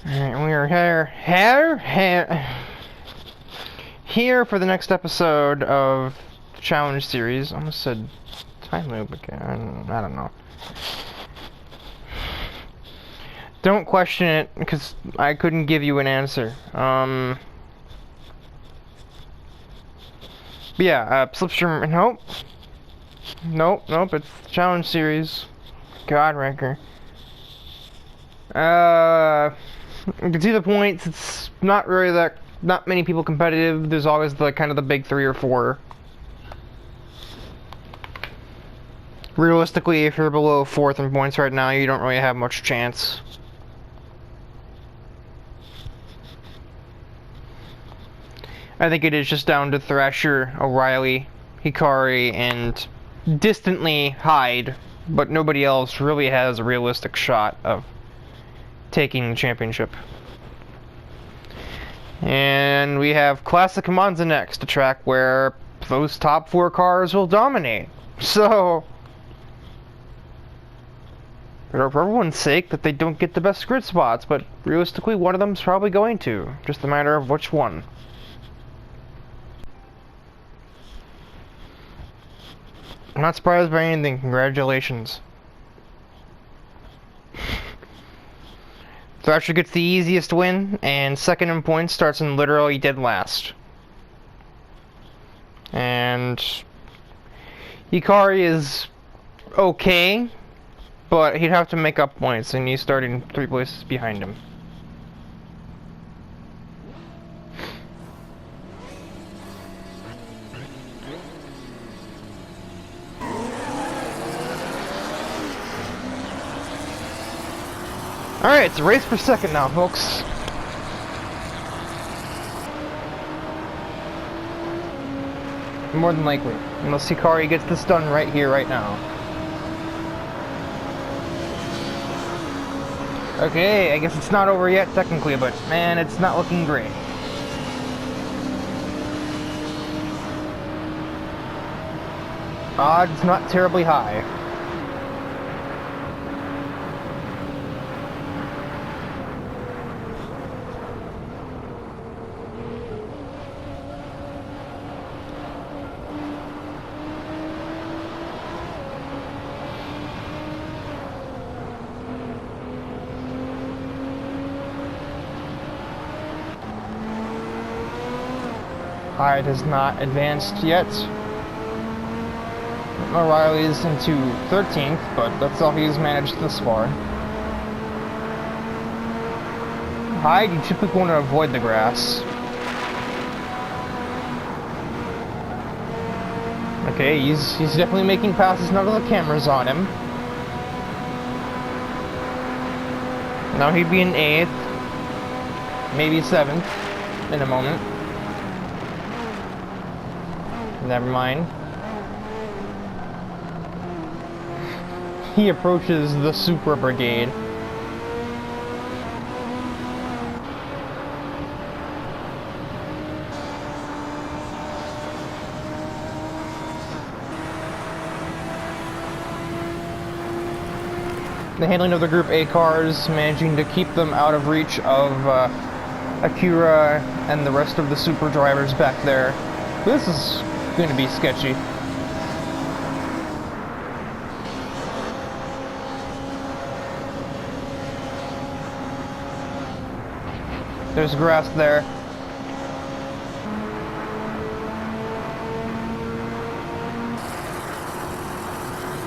Alright, we are here for the next episode of the Challenge Series. I almost said time loop again. I don't know. Don't question it, because I couldn't give you an answer. But yeah, Slipstream, nope. Nope, it's the Challenge Series. Godwrecker. You can see the points. It's not really not many people competitive. There's always the kind of the big 3 or 4. Realistically, if you're below 4th in points right now, you don't really have much chance. I think it is just down to Thrasher, O'Reilly, Hikari, and distantly Hyde, but nobody else really has a realistic shot of taking the championship. And we have Classic Monza next, a track where those top 4 cars will dominate. So, for everyone's sake, that they don't get the best grid spots, but realistically, one of them's probably going to. Just a matter of which one. I'm not surprised by anything. Congratulations. Thrasher gets the easiest win, and second in points starts in literally dead last. And Hikari is okay, but he'd have to make up points, and he's starting 3 places behind him. Alright, it's a race per second now, folks. More than likely. Unless Hikari gets this done right here, right now. Okay, I guess it's not over yet, technically, but man, it's not looking great. Odds not terribly high. Hyde has not advanced yet. O'Reilly's into 13th, but that's all he's managed this far. Hyde, you typically want to avoid the grass. Okay, he's definitely making passes now that the camera's on him. Now he'd be in 8th, maybe 7th in a moment. Never mind. He approaches the Super Brigade. The handling of the Group A cars, managing to keep them out of reach of Acura and the rest of the Super drivers back there. This is going to be sketchy. There's grass there.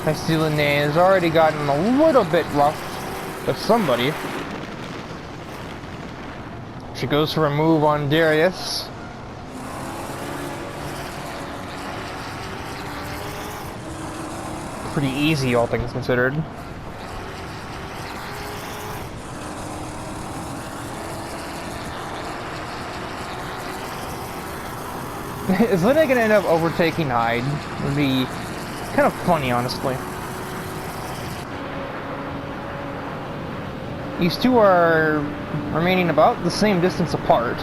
I see Lene has already gotten a little bit rough with somebody. She goes for a move on Darius. Pretty easy, all things considered. Is Lene gonna end up overtaking Hyde? Would be kind of funny, honestly. These two are remaining about the same distance apart.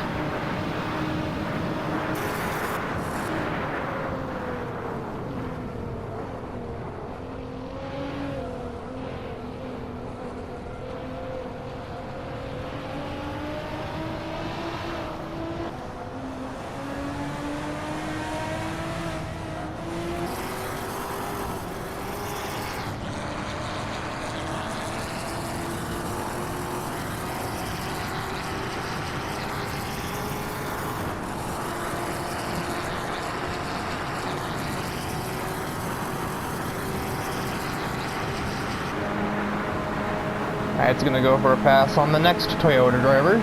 It's gonna go for a pass on the next Toyota driver.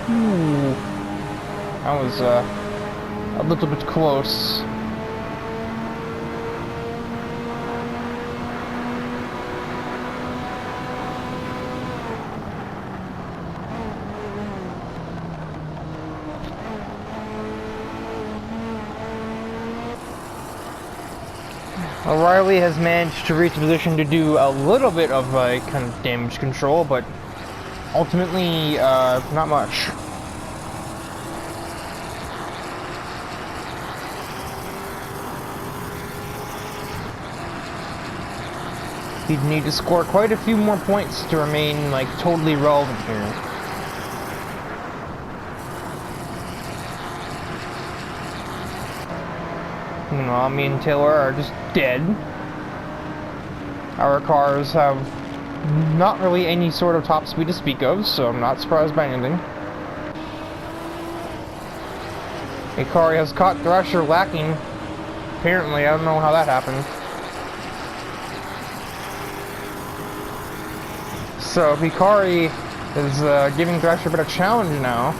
Ooh, that was a little bit close. O'Reilly has managed to reach a position to do a little bit of kind of damage control, but ultimately not much. He'd need to score quite a few more points to remain like totally relevant here. Meanwhile, me and Taylor are just dead. Our cars have not really any sort of top speed to speak of, so I'm not surprised by anything. Hikari has caught Thrasher lacking. Apparently, I don't know how that happened. So Hikari is giving Thrasher a bit of challenge now.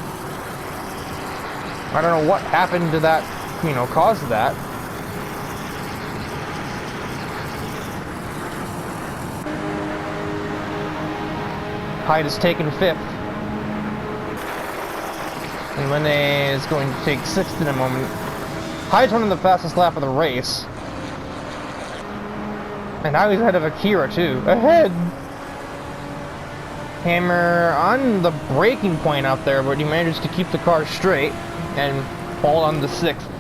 I don't know what happened to that, caused that. Hyde is taken 5th. And Linne is going to take 6th in a moment. Hyde's running the fastest lap of the race. And now he's ahead of Akira too. Ahead! Hammer on the braking point out there, but he manages to keep the car straight and fall on the 6th.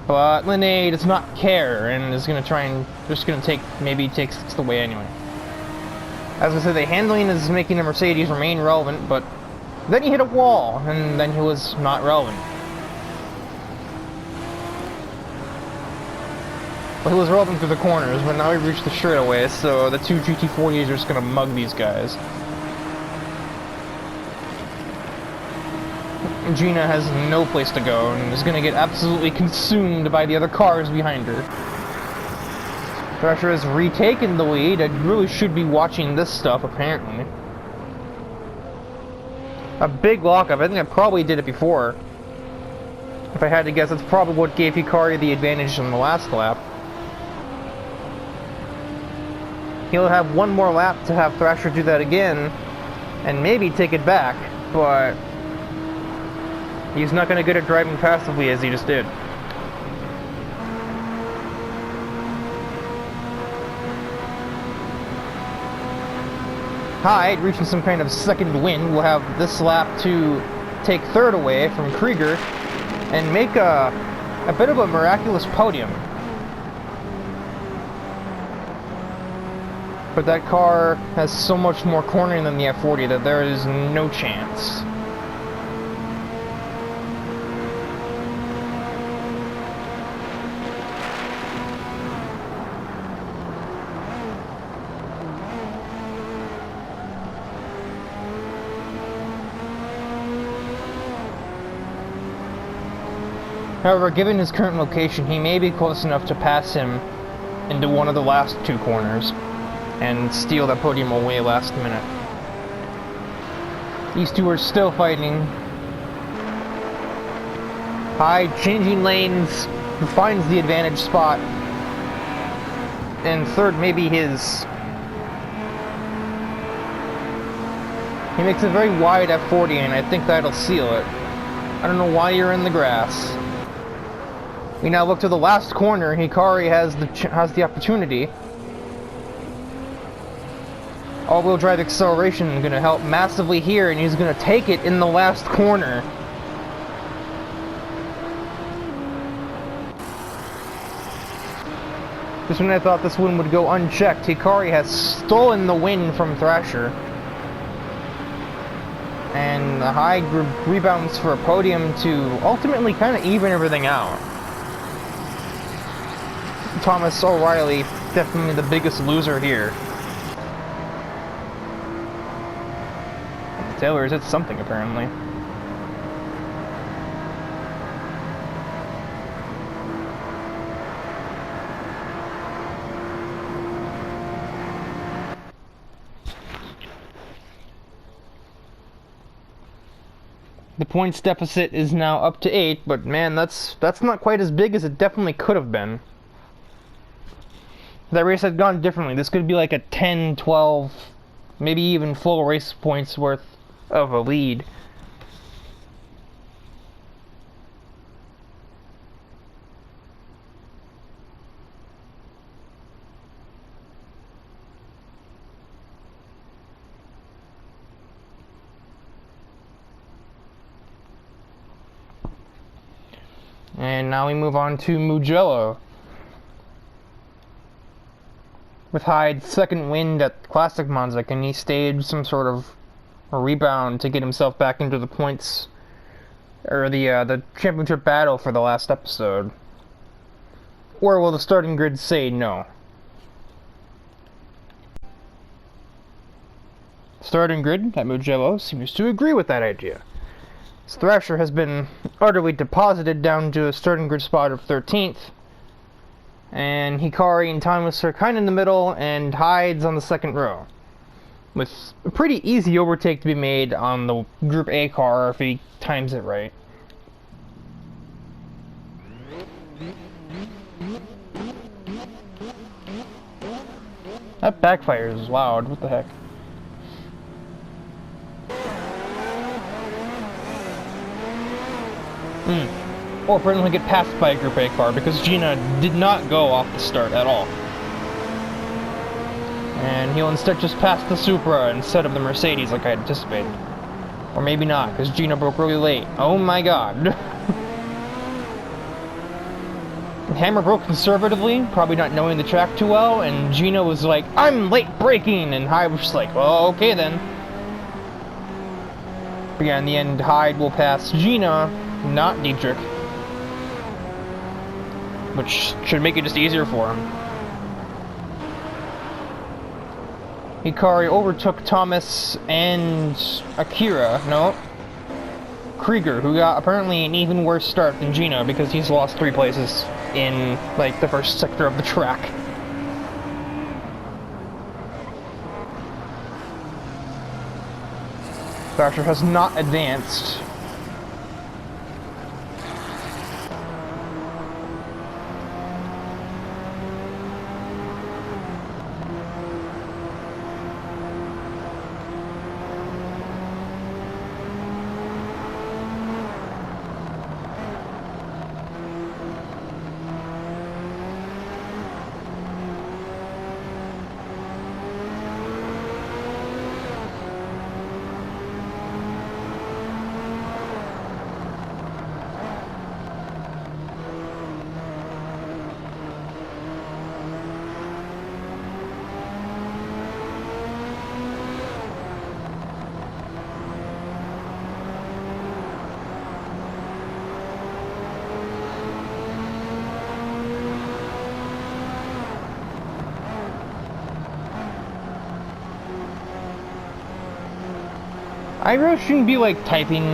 But Linne does not care and is going to try and just going to maybe take 6th away anyway. As I said, the handling is making the Mercedes remain relevant, but then he hit a wall and then he was not relevant. Well, he was relevant through the corners, but now we reached the straightaway, so the two GT40s are just going to mug these guys. Gina has no place to go and is going to get absolutely consumed by the other cars behind her. Thrasher has retaken the lead. I really should be watching this stuff, apparently. A big lockup. I think I probably did it before. If I had to guess, that's probably what gave Hikari the advantage on the last lap. He'll have one more lap to have Thrasher do that again, and maybe take it back, but he's not going to get it driving passively as he just did. Hyde, reaching some kind of second win, will have this lap to take 3rd away from Krieger and make a bit of a miraculous podium. But that car has so much more cornering than the F40 that there is no chance. However, given his current location, he may be close enough to pass him into one of the last 2 corners and steal that podium away last minute. These two are still fighting. Hyde changing lanes, finds the advantage spot, and 3rd maybe his. He makes a very wide F40 and I think that'll seal it. I don't know why you're in the grass. We now look to the last corner. Hikari has the opportunity. All-wheel drive acceleration is going to help massively here, and he's going to take it in the last corner. Just when I thought this one would go unchecked, Hikari has stolen the win from Thrasher. And the Hyde rebounds for a podium to ultimately kind of even everything out. Thomas O'Reilly, definitely the biggest loser here. Taylor's hit something, apparently. The points deficit is now up to 8, but man, that's not quite as big as it definitely could have been. If that race had gone differently, this could be like a 10, 12, maybe even full race points worth of a lead. And now we move on to Mugello. With Hyde's second win at Classic Monza, can he stage some sort of a rebound to get himself back into the points, or the championship battle for the last episode? Or will the starting grid say no? Starting grid at Mugello seems to agree with that idea. Thrasher has been utterly deposited down to a starting grid spot of 13th, and Hikari and Thomas are kind of in the middle, and Hyde's on the second row, with a pretty easy overtake to be made on the Group A car if he times it right. That backfires is loud, what the heck. Or apparently get passed by a Group A car, because Gina did not go off the start at all. And he'll instead just pass the Supra instead of the Mercedes like I anticipated. Or maybe not, because Gina broke really late. Oh my god. Hammer broke conservatively, probably not knowing the track too well, and Gina was like, I'm late braking, and Hyde was just like, well, okay then. But yeah, in the end, Hyde will pass Gina, not Dietrich. Which should make it just easier for him. Hikari overtook Thomas and Krieger, who got apparently an even worse start than Gina because he's lost 3 places in, like, the first sector of the track. Thrasher has not advanced. I really shouldn't be like typing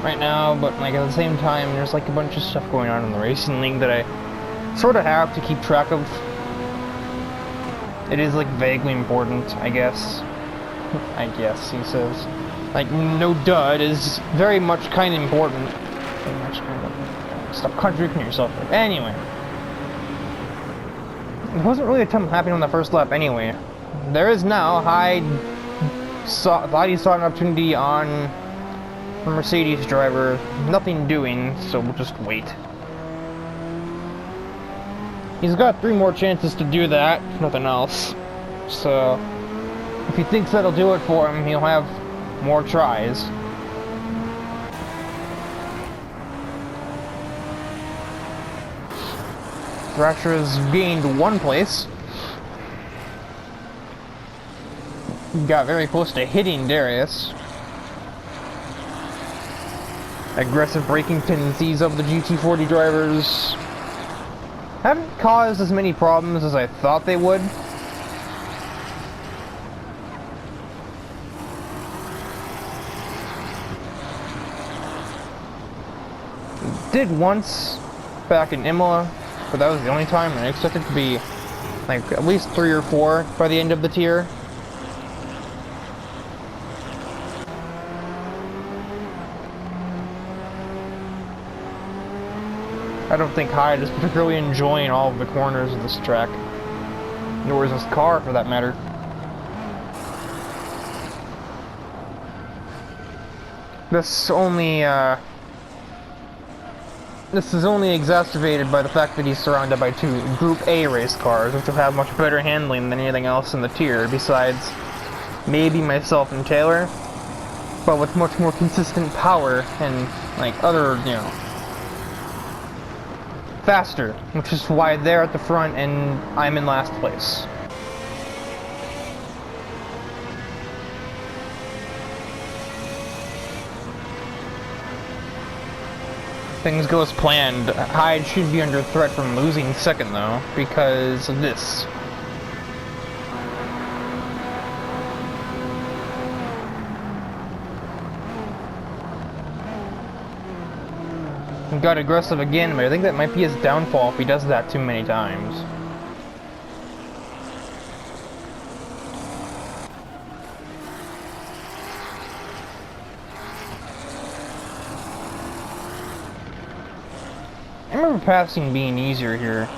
right now, but like at the same time there's like a bunch of stuff going on in the racing league that I sort of have to keep track of. It is like vaguely important, I guess. I guess, he says. Like, no duh, it is very much kind of important. Very much kind of... Stop contradicting yourself. Anyway. There wasn't really a ton happening on the first lap anyway. There is now. Hyde thought he saw an opportunity on the Mercedes driver. Nothing doing, so we'll just wait. He's got 3 more chances to do that, if nothing else. So, if he thinks that'll do it for him, he'll have more tries. Thrasher has gained 1 place. Got very close to hitting Darius. Aggressive braking tendencies of the GT40 drivers haven't caused as many problems as I thought they would. Did once back in Imola, but that was the only time, and I expected it to be like at least 3 or 4 by the end of the tier. I don't think Hyde is particularly enjoying all of the corners of this track. Nor is this car, for that matter. This is only exacerbated by the fact that he's surrounded by two Group A race cars, which will have much better handling than anything else in the tier, besides maybe myself and Taylor, but with much more consistent power and, like, other, you know, faster, which is why they're at the front and I'm in last place. Things go as planned. Hyde should be under threat from losing second, though, because of this. He got aggressive again, but I think that might be his downfall if he does that too many times. I remember passing being easier here.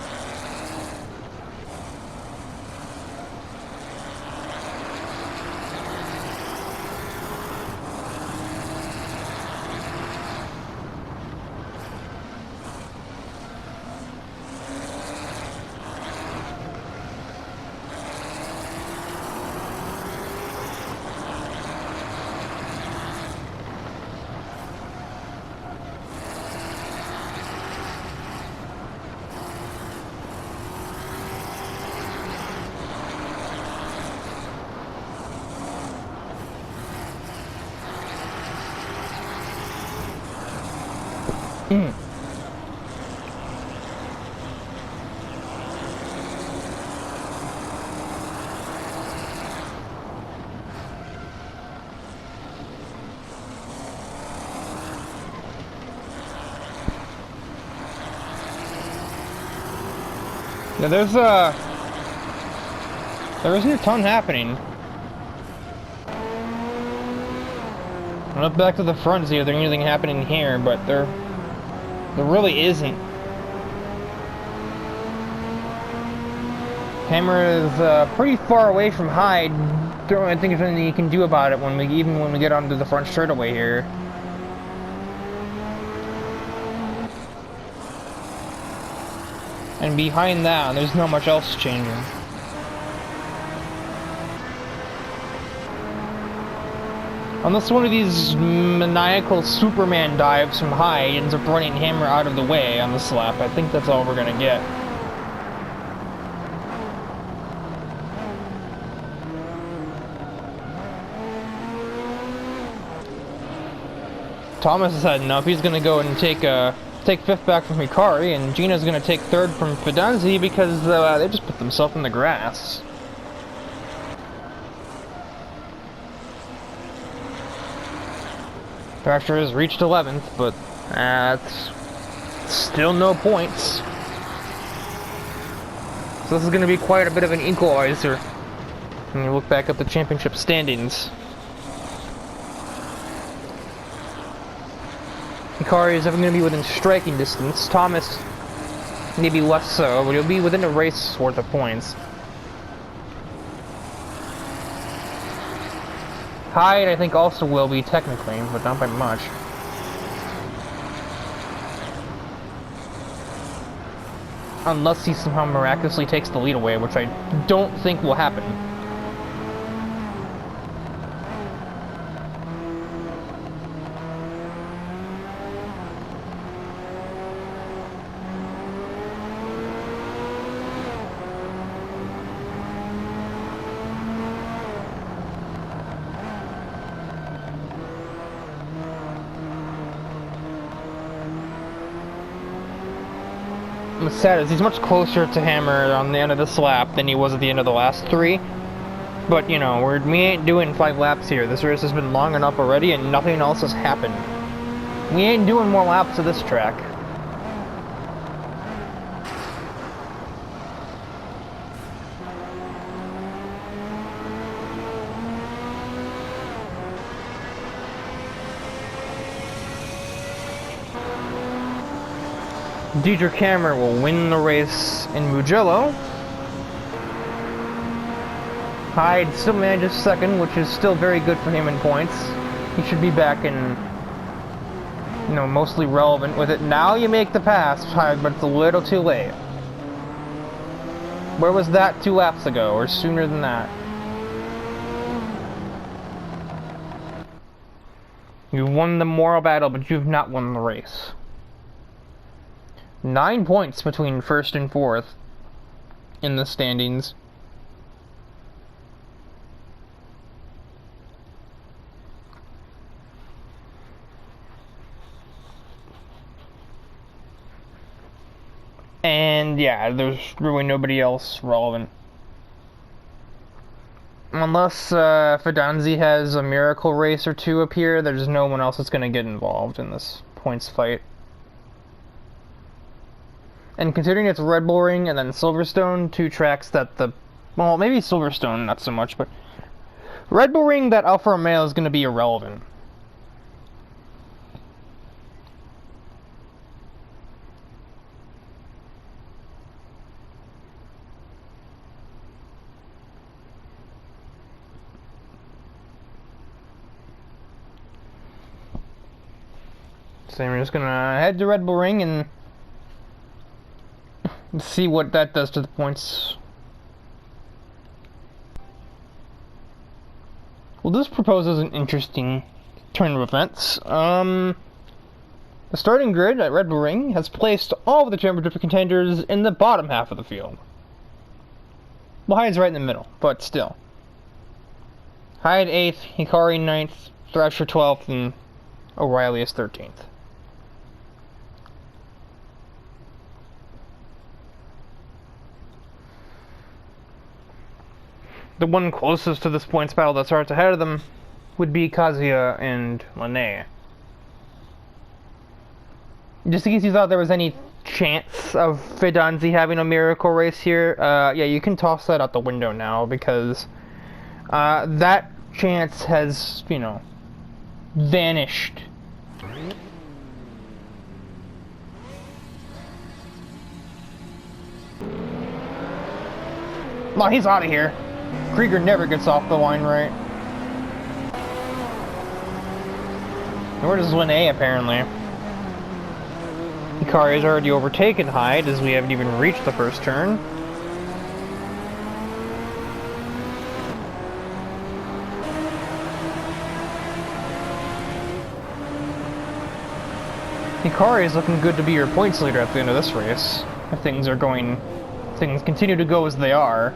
Yeah, there isn't a ton happening. I'm not back to the front to see if there's anything happening here, but there really isn't. Hammer is pretty far away from Hyde. I think there's anything you can do about it even when we get onto the front straightaway here. And behind that, there's not much else changing. Unless one of these maniacal Superman dives from Hyde ends up running Hammer out of the way on this lap, I think that's all we're gonna get. Thomas has had enough. He's gonna go and take fifth back from Hikari, and Gina's gonna take third from Fidenzi because they just put themselves in the grass. Thrasher has reached 11th, but that's still no points. So this is gonna be quite a bit of an equalizer when you look back at the championship standings. Hikari is never going to be within striking distance. Thomas, maybe less so, but he'll be within a race worth of points. Hyde, I think, also will be technically, but not by much. Unless he somehow miraculously takes the lead away, which I don't think will happen. What's sad is he's much closer to Hammer on the end of this lap than he was at the end of the last three. But, you know, we ain't doing 5 laps here. This race has been long enough already and nothing else has happened. We ain't doing more laps of this track. Dietrich Hammer will win the race in Mugello. Hyde still manages second, which is still very good for him in points. He should be back in, you know, mostly relevant with it. Now you make the pass, Hyde, but it's a little too late. Where was that 2 laps ago, or sooner than that? You won the moral battle, but you've not won the race. 9 points between first and fourth in the standings. And yeah, there's really nobody else relevant. Unless Fidanzi has a miracle race or two up here, there's no one else that's going to get involved in this points fight. And considering it's Red Bull Ring and then Silverstone, 2 tracks that well, maybe Silverstone not so much, but Red Bull Ring, that Alfa Romeo is going to be irrelevant. So we're just gonna head to Red Bull Ring and see what that does to the points. Well, this proposes an interesting turn of events. The starting grid at Red Bull Ring has placed all of the championship contenders in the bottom half of the field. Well, Hyde's right in the middle, but still. Hyde 8th, Hikari 9th, Thrasher 12th, and O'Reilly is 13th. The one closest to this points battle that starts ahead of them would be Kazuya and Lene. Just in case you thought there was any chance of Fidanzi having a miracle race here, yeah, you can toss that out the window now, because that chance has, you know, vanished. Well, he's out of here. Krieger never gets off the line right. Nor does Lene, apparently. Hikari has already overtaken Hyde, as we haven't even reached the first turn. Hikari is looking good to be your points leader at the end of this race. If things continue to go as they are.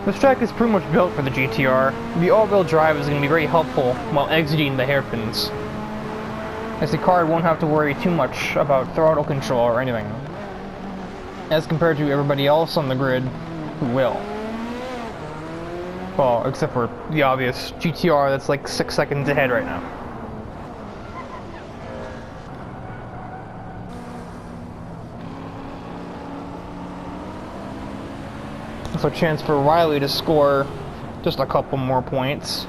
This track is pretty much built for the GTR. The all-wheel drive is going to be very helpful while exiting the hairpins, as the car won't have to worry too much about throttle control or anything, as compared to everybody else on the grid who will. Well, except for the obvious GTR that's like 6 seconds ahead right now. So a chance for Riley to score just a couple more points.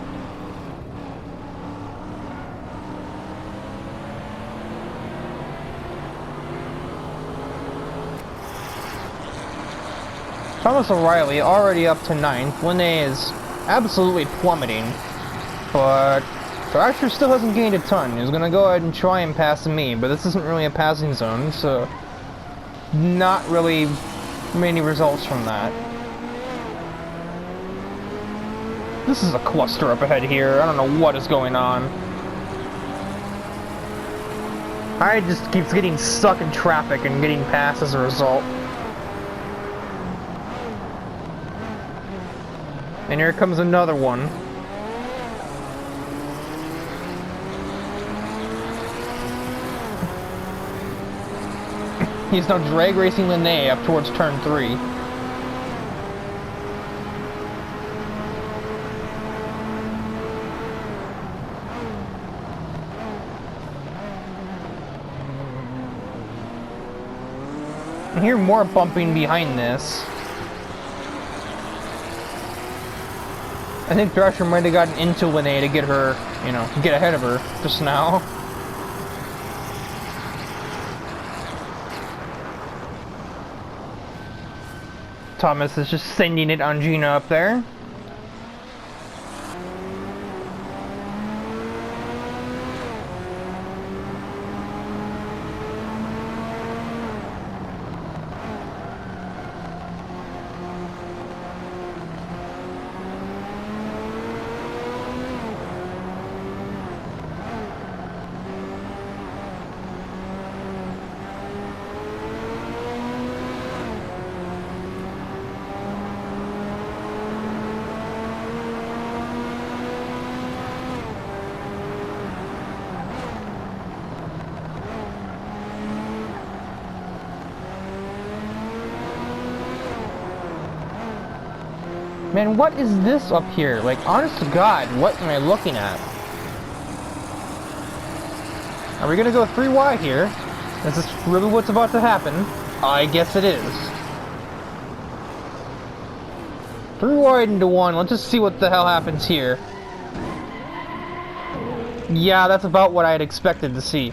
Thomas O'Reilly already up to 9th. Lene is absolutely plummeting, but Thrasher still hasn't gained a ton. He's gonna go ahead and try and pass me, but this isn't really a passing zone, so not really many results from that. This is a cluster up ahead here. I don't know what is going on. I just keeps getting stuck in traffic and getting passed as a result. And here comes another one. He's now drag racing Lene up towards turn 3. I hear more bumping behind this. I think Thrasher might have gotten into Linnea to get her, you know, get ahead of her just now. Thomas is just sending it on Gina up there. Man, what is this up here? Like, honest to God, what am I looking at? Are we gonna go 3 wide here? Is this really what's about to happen? I guess it is. 3 wide into 1, let's just see what the hell happens here. Yeah, that's about what I had expected to see.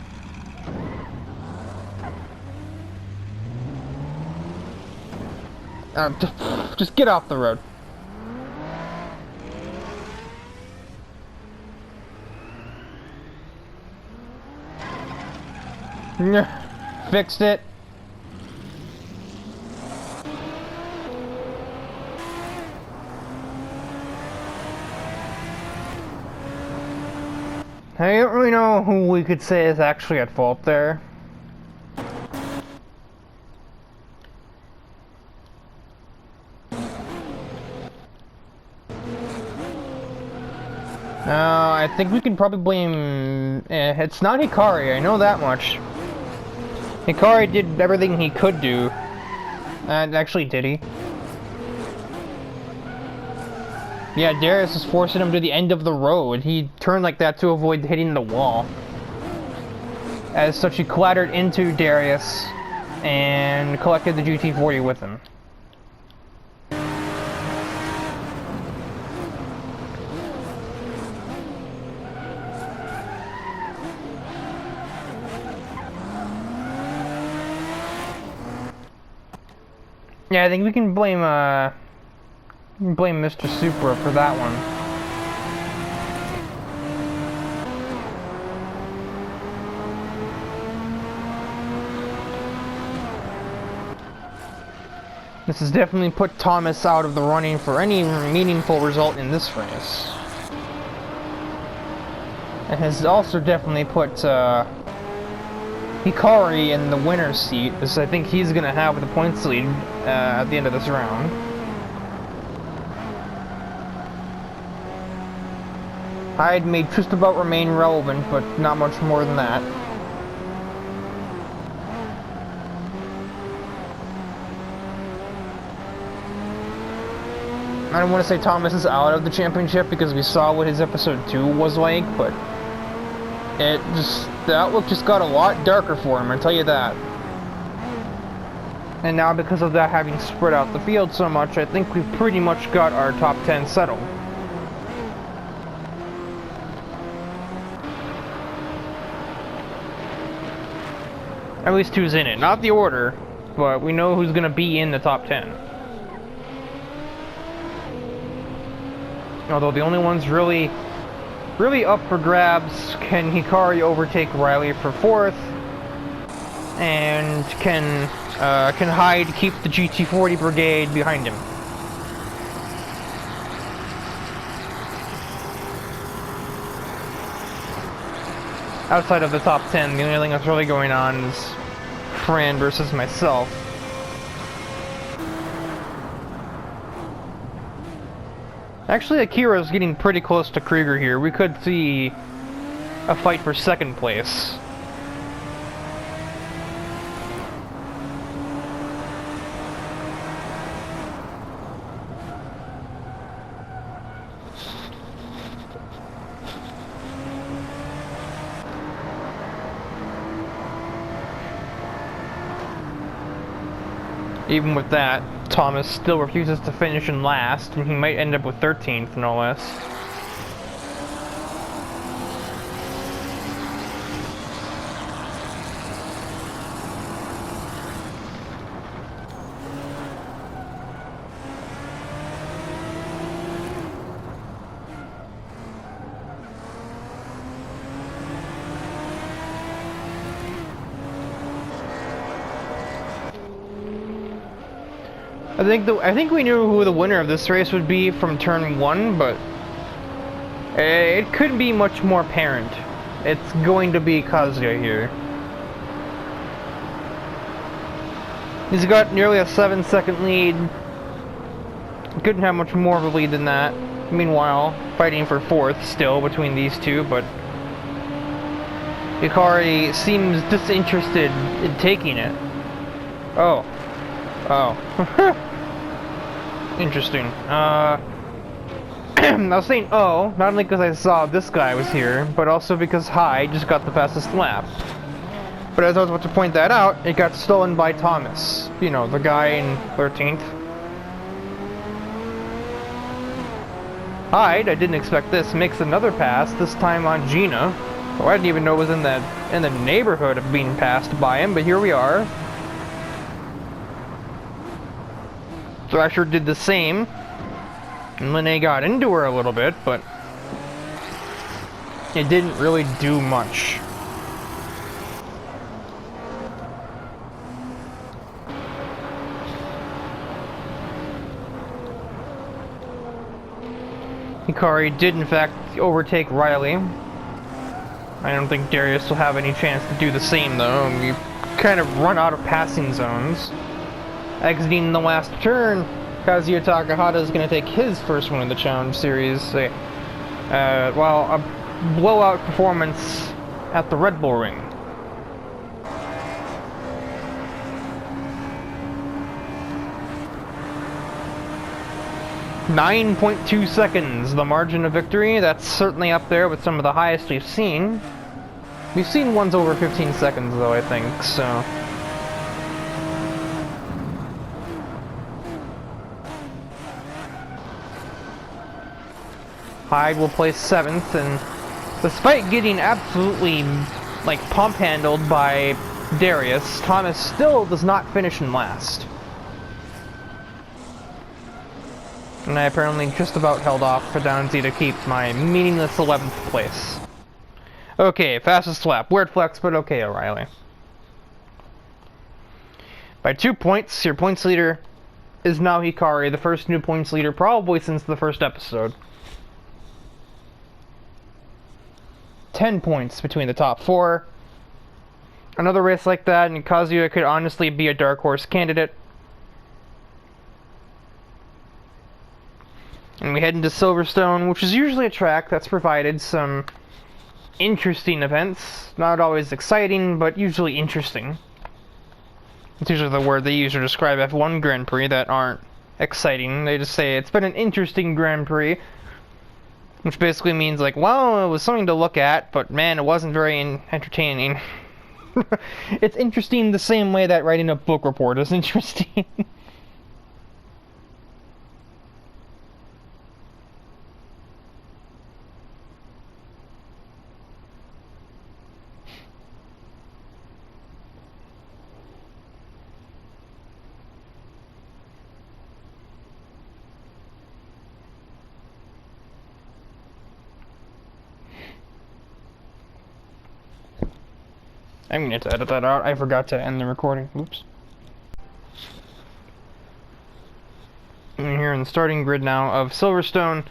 Just get off the road. Fixed it. I don't really know who we could say is actually at fault there. I think we can probably blame... it's not Hikari, I know that much. Hikari did everything he could do. Actually, did he? Yeah, Darius is forcing him to the end of the road. He turned like that to avoid hitting the wall. As such, he clattered into Darius and collected the GT40 with him. Yeah, I think we can blame Mr. Supra for that one. This has definitely put Thomas out of the running for any meaningful result in this race. It has also definitely put Hikari in the winner's seat, as I think he's going to have the points lead at the end of this round. Hyde may just about remain relevant, but not much more than that. I don't want to say Thomas is out of the championship because we saw what his episode 2 was like, but the outlook just got a lot darker for him, I'll tell you that. And now because of that having spread out the field so much, I think we've pretty much got our top 10 settled. At least who's in it. Not the order, but we know who's going to be in the top 10. Although the only ones really up for grabs, can Hikari overtake Riley for 4th? And can Hyde keep the GT40 brigade behind him? Outside of the top 10, the only thing that's really going on is Fran versus myself. Actually, Akira's getting pretty close to Krieger here. We could see a fight for 2nd place. Even with that, Thomas still refuses to finish in last, and he might end up with 13th, no less. I think we knew who the winner of this race would be from turn 1, but it couldn't be much more apparent. It's going to be Kazuya here. He's got nearly a 7-second lead. Couldn't have much more of a lead than that. Meanwhile, fighting for 4th still between these two, but Hikari seems disinterested in taking it. Oh. Oh. Interesting. I was saying oh, not only because I saw this guy was here, but also because Hyde just got the fastest lap. But as I was about to point that out, it got stolen by Thomas. You know, the guy in 13th. Hyde, I didn't expect this, makes another pass, this time on Gina. Oh, I didn't even know it was in the neighborhood of being passed by him, but here we are. Thrasher did the same, and Linne got into her a little bit, but it didn't really do much. Hikari did in fact overtake Riley. I don't think Darius will have any chance to do the same though. You kind of run out of passing zones. Exiting the last turn, Kazuya Takahata is going to take his first win in the Challenge Series. Well, a blowout performance at the Red Bull Ring. .2 seconds, the margin of victory. That's certainly up there with some of the highest we've seen. We've seen ones over 15 seconds though, I think, so... Hyde will place 7th, and despite getting absolutely, like, pump-handled by Darius, Thomas still does not finish in last. And I apparently just about held off for Downsy to keep my meaningless 11th place. Okay, fastest lap. Weird flex, but okay, O'Reilly. By 2 points, your points leader is now Hikari, the first new points leader probably since the first episode. 10 points between the top 4. Another race like that, and Kazuya could honestly be a dark horse candidate. And we head into Silverstone, which is usually a track that's provided some interesting events. Not always exciting, but usually interesting. It's usually the word they use to describe F1 Grand Prix that aren't exciting. They just say, it's been an interesting Grand Prix. Which basically means, like, well, it was something to look at, but man, it wasn't very entertaining. It's interesting the same way that writing a book report is interesting. I'm gonna have to edit that out. I forgot to end the recording. Oops. I'm here in the starting grid now of Silverstone.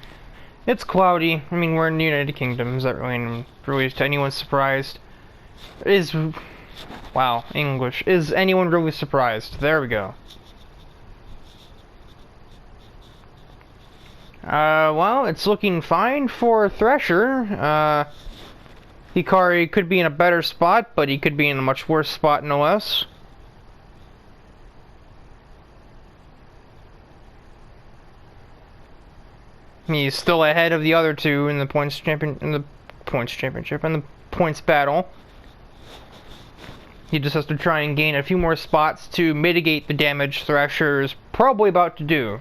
It's cloudy. I mean, we're in the United Kingdom. Is that really to anyone's surprised? Wow, English. Is anyone really surprised? There we go. Well, it's looking fine for Thrasher. Hikari could be in a better spot, but he could be in a much worse spot, no less. He's still ahead of the other two in the points championship, in the points battle. He just has to try and gain a few more spots to mitigate the damage Thrasher is probably about to do.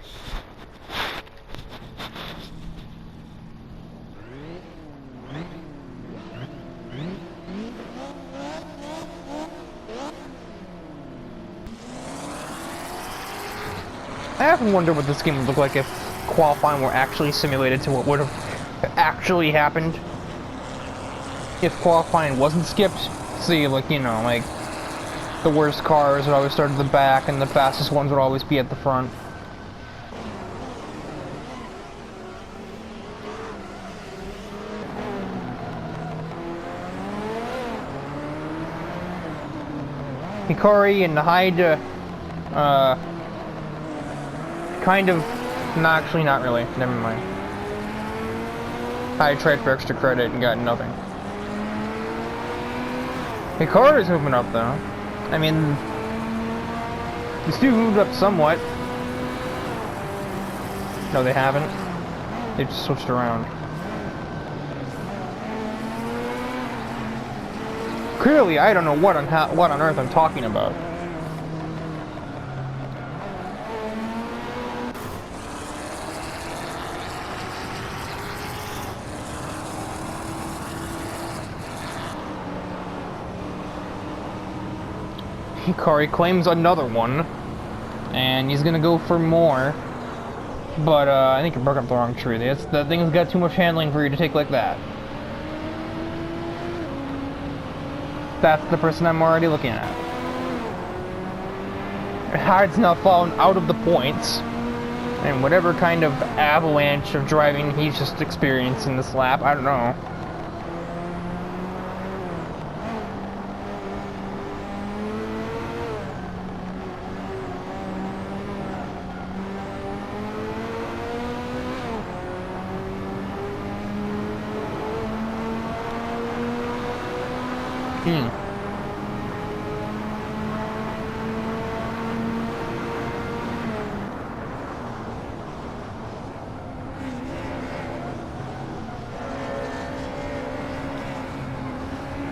I often wonder what this game would look like if qualifying were actually simulated to what would have actually happened if qualifying wasn't skipped. See, like, you know, like, the worst cars would always start at the back and the fastest ones would always be at the front. Hikari and Hyde, kind of, no, actually not really, never mind. I tried for extra credit and got nothing. Hikari's moving up though. I mean, these two moved up somewhat. No, they haven't. They just switched around. Clearly, I don't know what on earth I'm talking about. Hikari claims another one, and he's gonna go for more. But I think you broke up the wrong tree. That thing's got too much handling for you to take like that. That's the person I'm already looking at. Hyde's now fallen out of the points, and whatever kind of avalanche of driving he's just experienced in this lap, I don't know.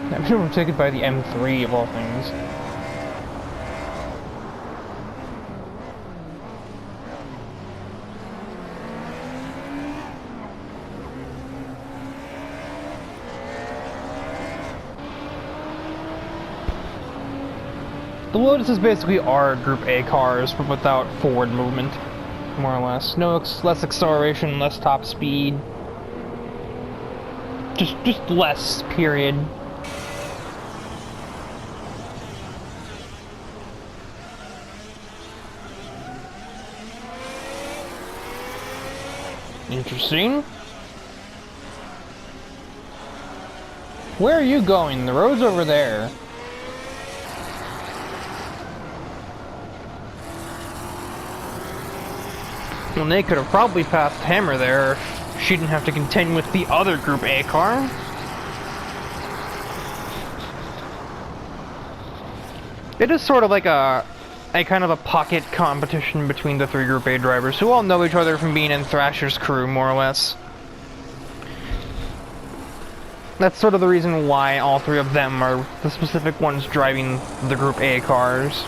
I'm sure we're taken by the M3 of all things. The Lotuses basically are Group A cars, but without forward movement, more or less. Less acceleration, less top speed. Just less, period. Interesting. Where are you going? The road's over there. Well, they could have probably passed Hammer there if she didn't have to contend with the other Group A car. It is sort of like a kind of a pocket competition between the three Group A drivers, who all know each other from being in Thrasher's crew, more or less. That's sort of the reason why all three of them are the specific ones driving the Group A cars.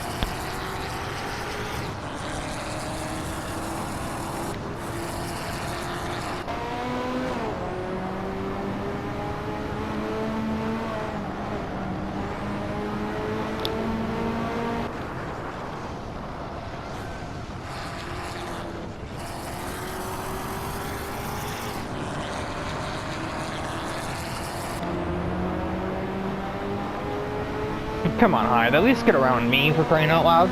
Come on, Hyde, at least get around me for crying out loud.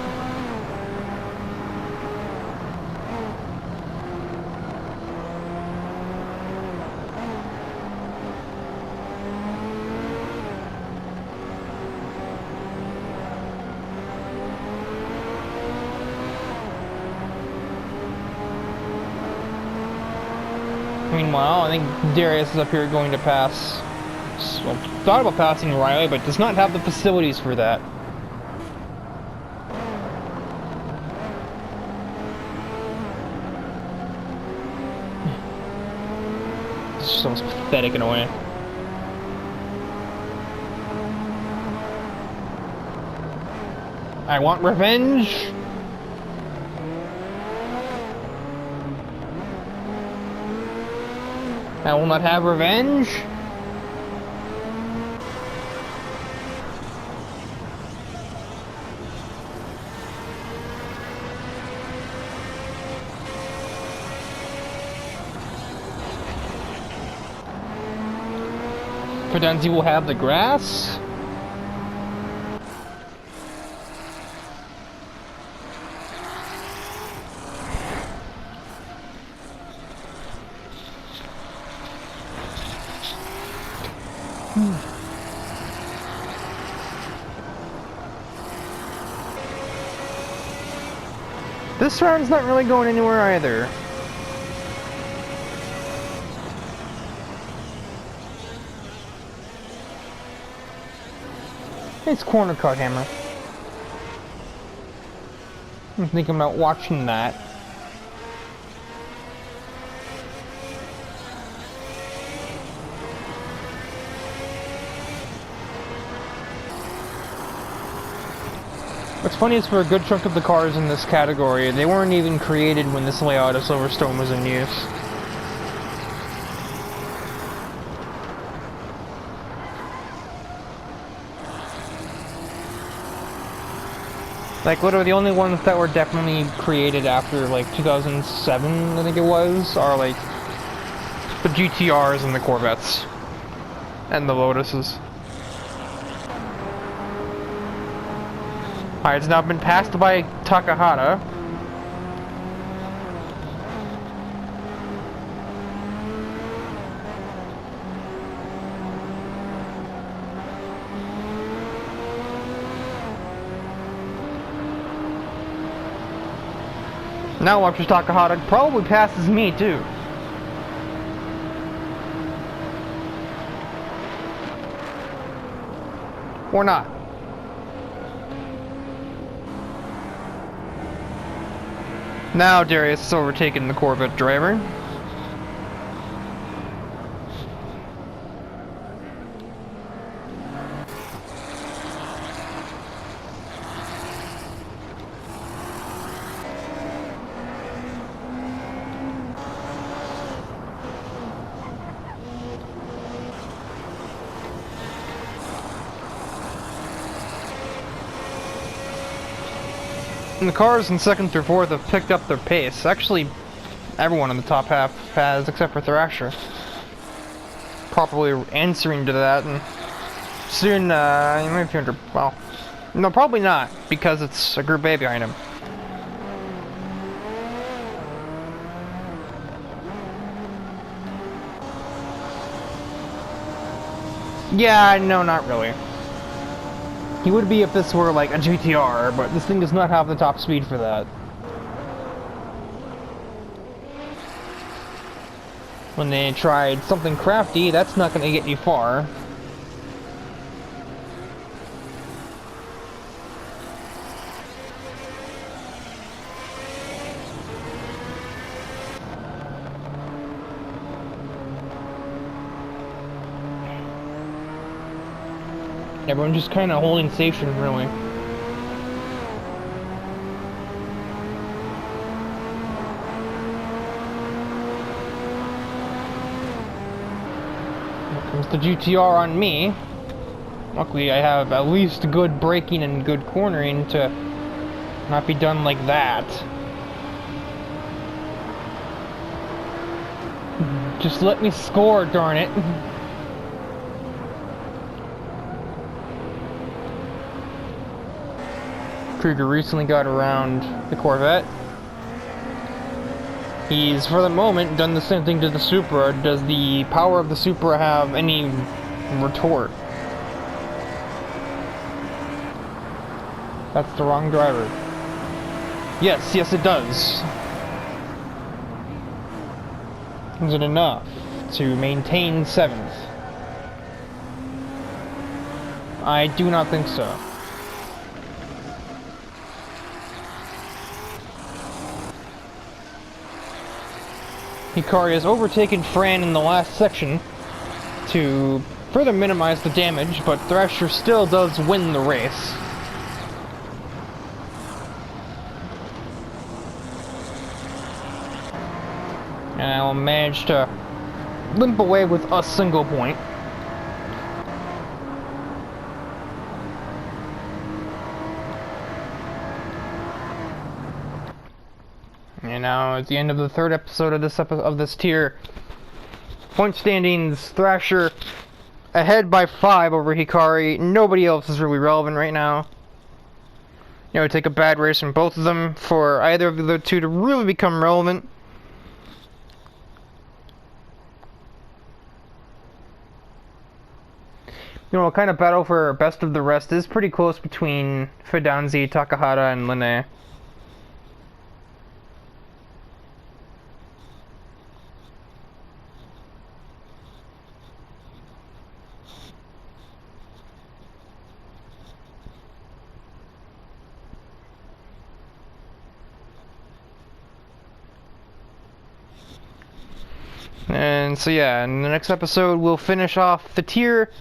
Meanwhile, I think Darius is up here going to pass. So, thought about passing Riley, but does not have the facilities for that. It's just almost pathetic in a way. I want revenge. I will not have revenge. Fidenzi will have the grass. This round's not really going anywhere either. It's corner cut hammer. I'm thinking about watching that. What's funny is for a good chunk of the cars in this category, they weren't even created when this layout of Silverstone was in use. Like, literally the only ones that were definitely created after, like, 2007, I think it was, are, like, the GTRs and the Corvettes. And the Lotuses. Alright, it's now been passed by Takahata. Now watch Takahata probably passes me too. Or not. Now Darius is overtaking the Corvette driver. And the cars in second through fourth have picked up their pace. Actually, everyone in the top half has, except for Thrasher. Properly answering to that, and soon, you might be under, well, no, probably not, because it's a Group A behind him. Yeah, no, not really. He would be if this were like a GTR, but this thing does not have the top speed for that. When they tried something crafty, that's not going to get you far. Everyone's just kind of holding station, really. Here comes the GTR on me. Luckily, I have at least good braking and good cornering to not be done like that. Just let me score, darn it. Krieger recently got around the Corvette. He's, for the moment, done the same thing to the Supra. Does the power of the Supra have any retort? That's the wrong driver. Yes, yes it does. Is it enough to maintain 7th? I do not think so. Hikari has overtaken Fran in the last section to further minimize the damage, but Thrasher still does win the race. And I will manage to limp away with a single point. And now at the end of the third episode of this tier, point standings, Thrasher ahead by 5 over Hikari. Nobody else is really relevant right now. You know, it would take a bad race from both of them for either of the two to really become relevant. You know, a kind of battle for best of the rest is pretty close between Fidanzi, Takahata, and Linne. And so yeah, in the next episode we'll finish off the tier.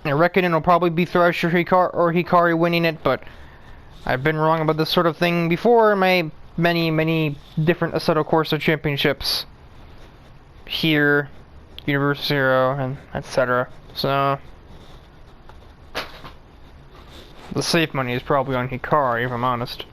I reckon it'll probably be Thrasher or Hikari winning it, but I've been wrong about this sort of thing before in my many different Assetto Corsa championships. Here, Universe Zero, and etc. So the safe money is probably on Hikari, if I'm honest.